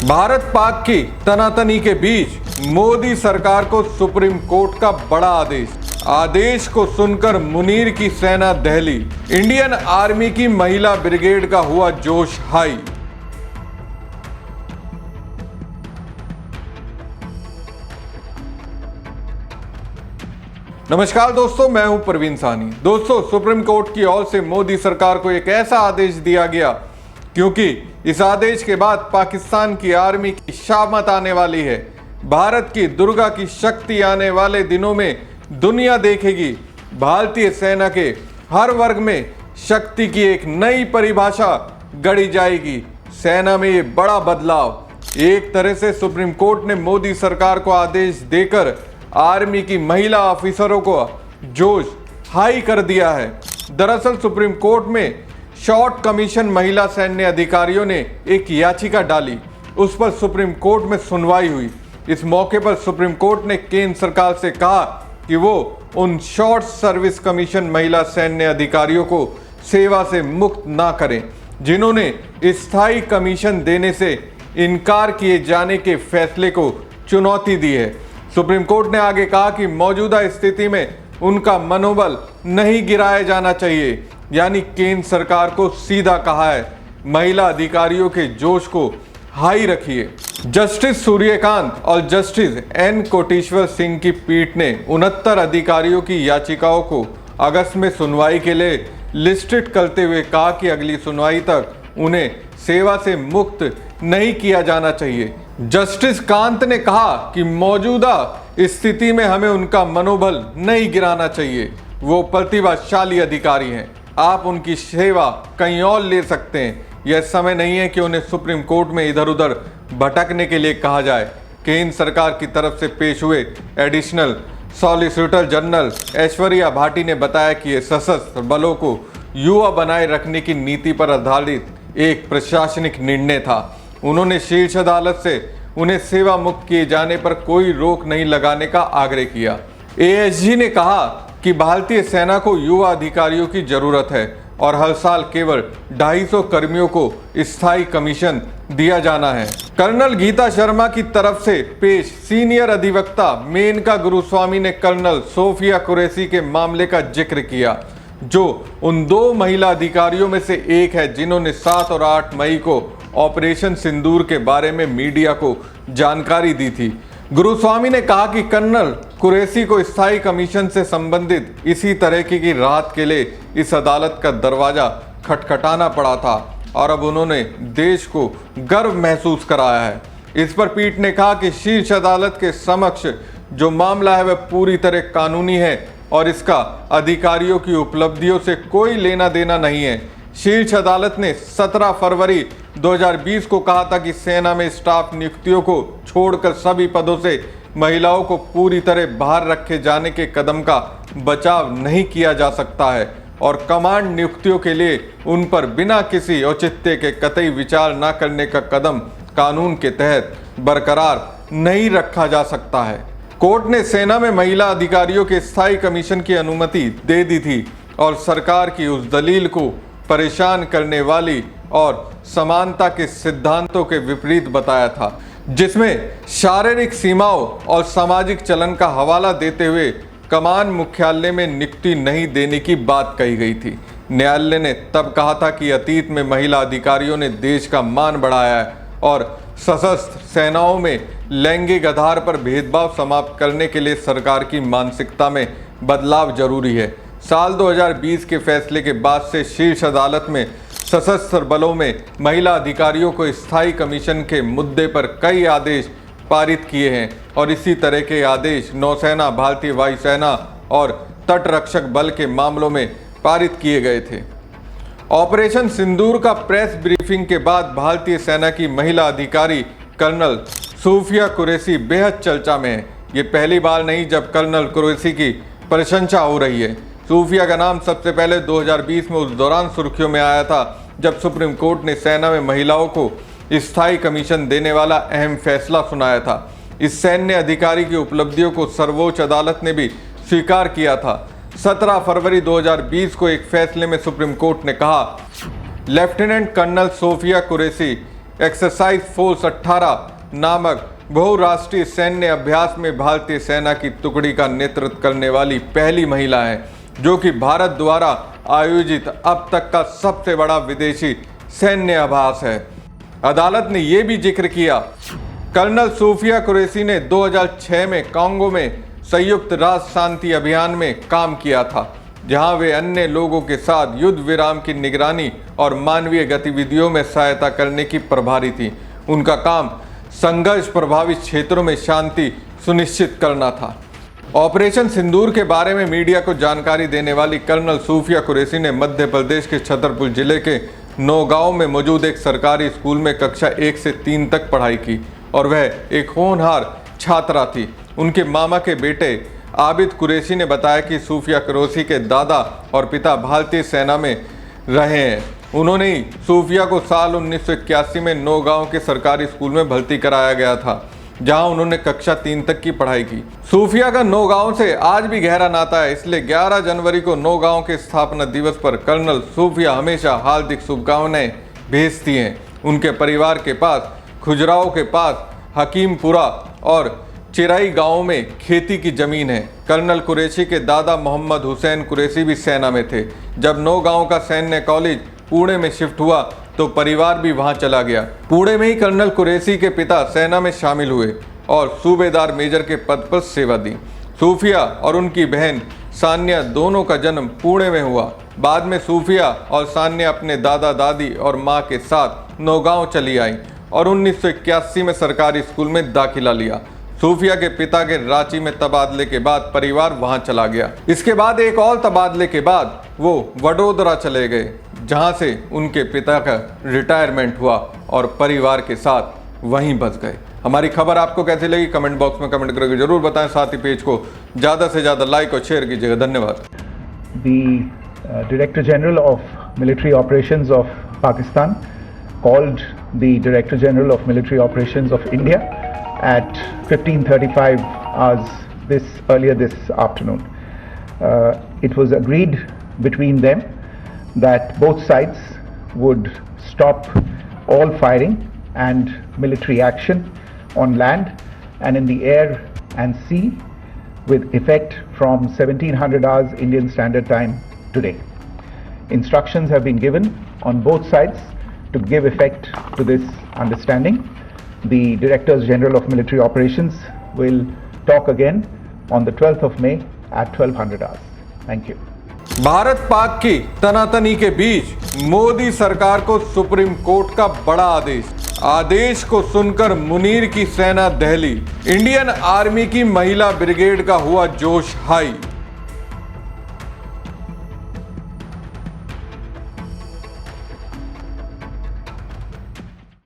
भारत पाक की तनातनी के बीच मोदी सरकार को सुप्रीम कोर्ट का बड़ा आदेश को सुनकर मुनीर की सेना दहली। इंडियन आर्मी की महिला ब्रिगेड का हुआ जोश हाई। नमस्कार दोस्तों, मैं हूं प्रवीण साहनी। दोस्तों, सुप्रीम कोर्ट की ओर से मोदी सरकार को एक ऐसा आदेश दिया गया क्योंकि इस आदेश के बाद पाकिस्तान की आर्मी की शामत आने वाली है। भारत की दुर्गा की शक्ति आने वाले दिनों में दुनिया देखेगी। भारतीय सेना के हर वर्ग में शक्ति की एक नई परिभाषा गढ़ी जाएगी। सेना में ये बड़ा बदलाव। एक तरह से सुप्रीम कोर्ट ने मोदी सरकार को आदेश देकर आर्मी की महिला ऑफिसरों को जोश हाई कर दिया है। दरअसल सुप्रीम कोर्ट में शॉर्ट कमीशन महिला सैन्य अधिकारियों ने एक याचिका डाली, उस पर सुप्रीम कोर्ट में सुनवाई हुई। इस मौके पर सुप्रीम कोर्ट ने केंद्र सरकार से कहा कि वो उन शॉर्ट सर्विस कमीशन महिला सैन्य अधिकारियों को सेवा से मुक्त ना करें जिन्होंने स्थायी कमीशन देने से इनकार किए जाने के फैसले को चुनौती दी है। सुप्रीम कोर्ट ने आगे कहा कि मौजूदा स्थिति में उनका मनोबल नहीं गिराया जाना चाहिए। यानी केंद्र सरकार को सीधा कहा है, महिला अधिकारियों के जोश को हाई रखिए। जस्टिस सूर्यकांत और जस्टिस एन कोटेश्वर सिंह की पीठ ने 69 अधिकारियों की याचिकाओं को अगस्त में सुनवाई के लिए लिस्टेड करते हुए कहा कि अगली सुनवाई तक उन्हें सेवा से मुक्त नहीं किया जाना चाहिए। जस्टिस कांत ने कहा कि मौजूदा स्थिति में हमें उनका मनोबल नहीं गिराना चाहिए। वो प्रतिभाशाली अधिकारी हैं, आप उनकी सेवा कहीं और ले सकते हैं। यह समय नहीं है कि उन्हें सुप्रीम कोर्ट में इधर उधर भटकने के लिए कहा जाए। केंद्र सरकार की तरफ से पेश हुए additional solicitor general Aishwarya Bhati ने बताया कि यह सशस्त्र बलों को युवा बनाए रखने की नीति पर आधारित एक प्रशासनिक निर्णय था। उन्होंने शीर्ष अदालत से उन्हें सेवा मुक्त किए जाने पर कोई रोक नहीं लगाने का आग्रह किया। एएसजी ने कहा कि भारतीय सेना को युवा अधिकारियों की जरूरत है और हर साल केवल 250 कर्मियों को स्थायी कमीशन दिया जाना है। कर्नल गीता शर्मा की तरफ से पेश सीनियर अधिवक्ता मेनका गुरुस्वामी ने कर्नल सोफिया कुरैशी के मामले का जिक्र किया, जो उन 2 महिला अधिकारियों में से एक है जिन्होंने 7 और 8 मई को ऑपरेशन सिंदूर के बारे में मीडिया को जानकारी दी थी। गुरुस्वामी ने कहा कि कर्नल कुरैशी को स्थायी कमीशन से संबंधित इसी तरह की राहत के लिए इस अदालत का दरवाजा खटखटाना पड़ा था और अब उन्होंने देश को गर्व महसूस कराया है। इस पर पीठ ने कहा कि शीर्ष अदालत के समक्ष जो मामला है वह पूरी तरह कानूनी है और इसका अधिकारियों की उपलब्धियों से कोई लेना देना नहीं है। शीर्ष अदालत ने 17 फरवरी 2020 को कहा था कि सेना में स्टाफ नियुक्तियों को छोड़कर सभी पदों से महिलाओं को पूरी तरह बाहर रखे जाने के कदम का बचाव नहीं किया जा सकता है और कमांड नियुक्तियों के लिए उन पर बिना किसी औचित्य के कतई विचार न करने का कदम कानून के तहत बरकरार नहीं रखा जा सकता है। कोर्ट ने सेना में महिला अधिकारियों के स्थायी कमीशन की अनुमति दे दी थी और सरकार की उस दलील को परेशान करने वाली और समानता के सिद्धांतों के विपरीत बताया था, जिसमें शारीरिक सीमाओं और सामाजिक चलन का हवाला देते हुए कमान मुख्यालय में नियुक्ति नहीं देने की बात कही गई थी। न्यायालय ने तब कहा था कि अतीत में महिला अधिकारियों ने देश का मान बढ़ाया है और सशस्त्र सेनाओं में लैंगिक आधार पर भेदभाव समाप्त करने के लिए सरकार की मानसिकता में बदलाव जरूरी है। साल 2020 के फैसले के बाद से शीर्ष अदालत में सशस्त्र बलों में महिला अधिकारियों को स्थायी कमीशन के मुद्दे पर कई आदेश पारित किए हैं और इसी तरह के आदेश नौसेना, भारतीय वायुसेना और तटरक्षक बल के मामलों में पारित किए गए थे। ऑपरेशन सिंदूर का प्रेस ब्रीफिंग के बाद भारतीय सेना की महिला अधिकारी कर्नल सूफिया कुरैशी बेहद चर्चा में है। ये पहली बार नहीं जब कर्नल कुरैशी की प्रशंसा हो रही है। सूफिया का नाम सबसे पहले 2020 में उस दौरान सुर्खियों में आया था जब सुप्रीम कोर्ट ने सेना में महिलाओं को स्थायी कमीशन देने वाला अहम फैसला सुनाया था। इस सैन्य अधिकारी की उपलब्धियों को सर्वोच्च अदालत ने भी स्वीकार किया था। 17 फरवरी 2020 को एक फैसले में सुप्रीम कोर्ट ने कहा, lieutenant colonel Sofiya Qureshi exercise force 18 नामक बहुराष्ट्रीय सैन्य अभ्यास में भारतीय सेना की टुकड़ी का नेतृत्व करने वाली पहली महिला है, जो कि भारत द्वारा आयोजित अब तक का सबसे बड़ा विदेशी सैन्य अभ्यास है। अदालत ने यह भी जिक्र किया, कर्नल सूफिया कुरैशी ने 2006 में कांगो में संयुक्त राष्ट्र शांति अभियान में काम किया था, जहां वे अन्य लोगों के साथ युद्ध विराम की निगरानी और मानवीय गतिविधियों में सहायता करने की प्रभारी थी। उनका काम संघर्ष प्रभावित क्षेत्रों में शांति सुनिश्चित करना था। ऑपरेशन सिंदूर के बारे में मीडिया को जानकारी देने वाली कर्नल सूफिया कुरैशी ने मध्य प्रदेश के छतरपुर जिले के नौगांव में मौजूद एक सरकारी स्कूल में कक्षा 1 से 3 तक पढ़ाई की और वह एक होनहार छात्रा थी। उनके मामा के बेटे आबिद कुरैशी ने बताया कि सूफिया कुरैशी के दादा और पिता भारतीय सेना में रहे हैं। उन्होंने ही सूफिया को साल 1981 में नौगांव के सरकारी स्कूल में भर्ती कराया गया था, जहां उन्होंने कक्षा 3 तक की पढ़ाई की। सूफिया का नौगांव से आज भी गहरा नाता है, इसलिए 11 जनवरी को नौगांव के स्थापना दिवस पर कर्नल सूफिया हमेशा हार्दिक शुभकामनाएं भेजती हैं। उनके परिवार के पास खुजराओं के पास हकीमपुरा और चिराई गांव में खेती की जमीन है। कर्नल कुरैशी के दादा मोहम्मद हुसैन कुरैशी भी सेना में थे। जब नौगांव का सैन्य कॉलेज पुणे में शिफ्ट हुआ तो परिवार भी वहां चला गया। पुणे में ही कर्नल कुरैशी के पिता सेना में शामिल हुए और सूबेदार मेजर के पद पर सेवा दी। सूफिया और उनकी बहन सान्या दोनों का जन्म पुणे में हुआ। बाद में सूफिया और सान्या अपने दादा दादी और माँ के साथ नौगांव चली आई और 1981 में सरकारी स्कूल में दाखिला लिया। सूफिया के पिता के रांची में तबादले के बाद परिवार वहां चला गया। इसके बाद एक और तबादले के बाद वो वडोदरा चले गए, जहां से उनके पिता का रिटायरमेंट हुआ और परिवार के साथ वहीं बस गए। हमारी खबर आपको कैसी लगी कमेंट बॉक्स में कमेंट करके जरूर बताएं। साथ ही पेज को ज़्यादा से ज़्यादा लाइक और शेयर कीजिएगा। धन्यवाद। The Director General of Military Operations of Pakistan called the Director General of Military Operations of India at 15:35 hours earlier this afternoon. It was agreed between them that both sides would stop all firing and military action on land and in the air and sea with effect from 1700 hours Indian Standard Time today. Instructions have been given on both sides to give effect to this understanding. The Directors General of Military Operations will talk again on the 12th of May at 1200 hours. Thank you. Bharat Pak की तनातनी के बीच मोदी सरकार को supreme court का बड़ा आदेश को सुनकर मुनीर की सेना दहली। इंडियन आर्मी की महिला ब्रिगेड का हुआ जोश हाई।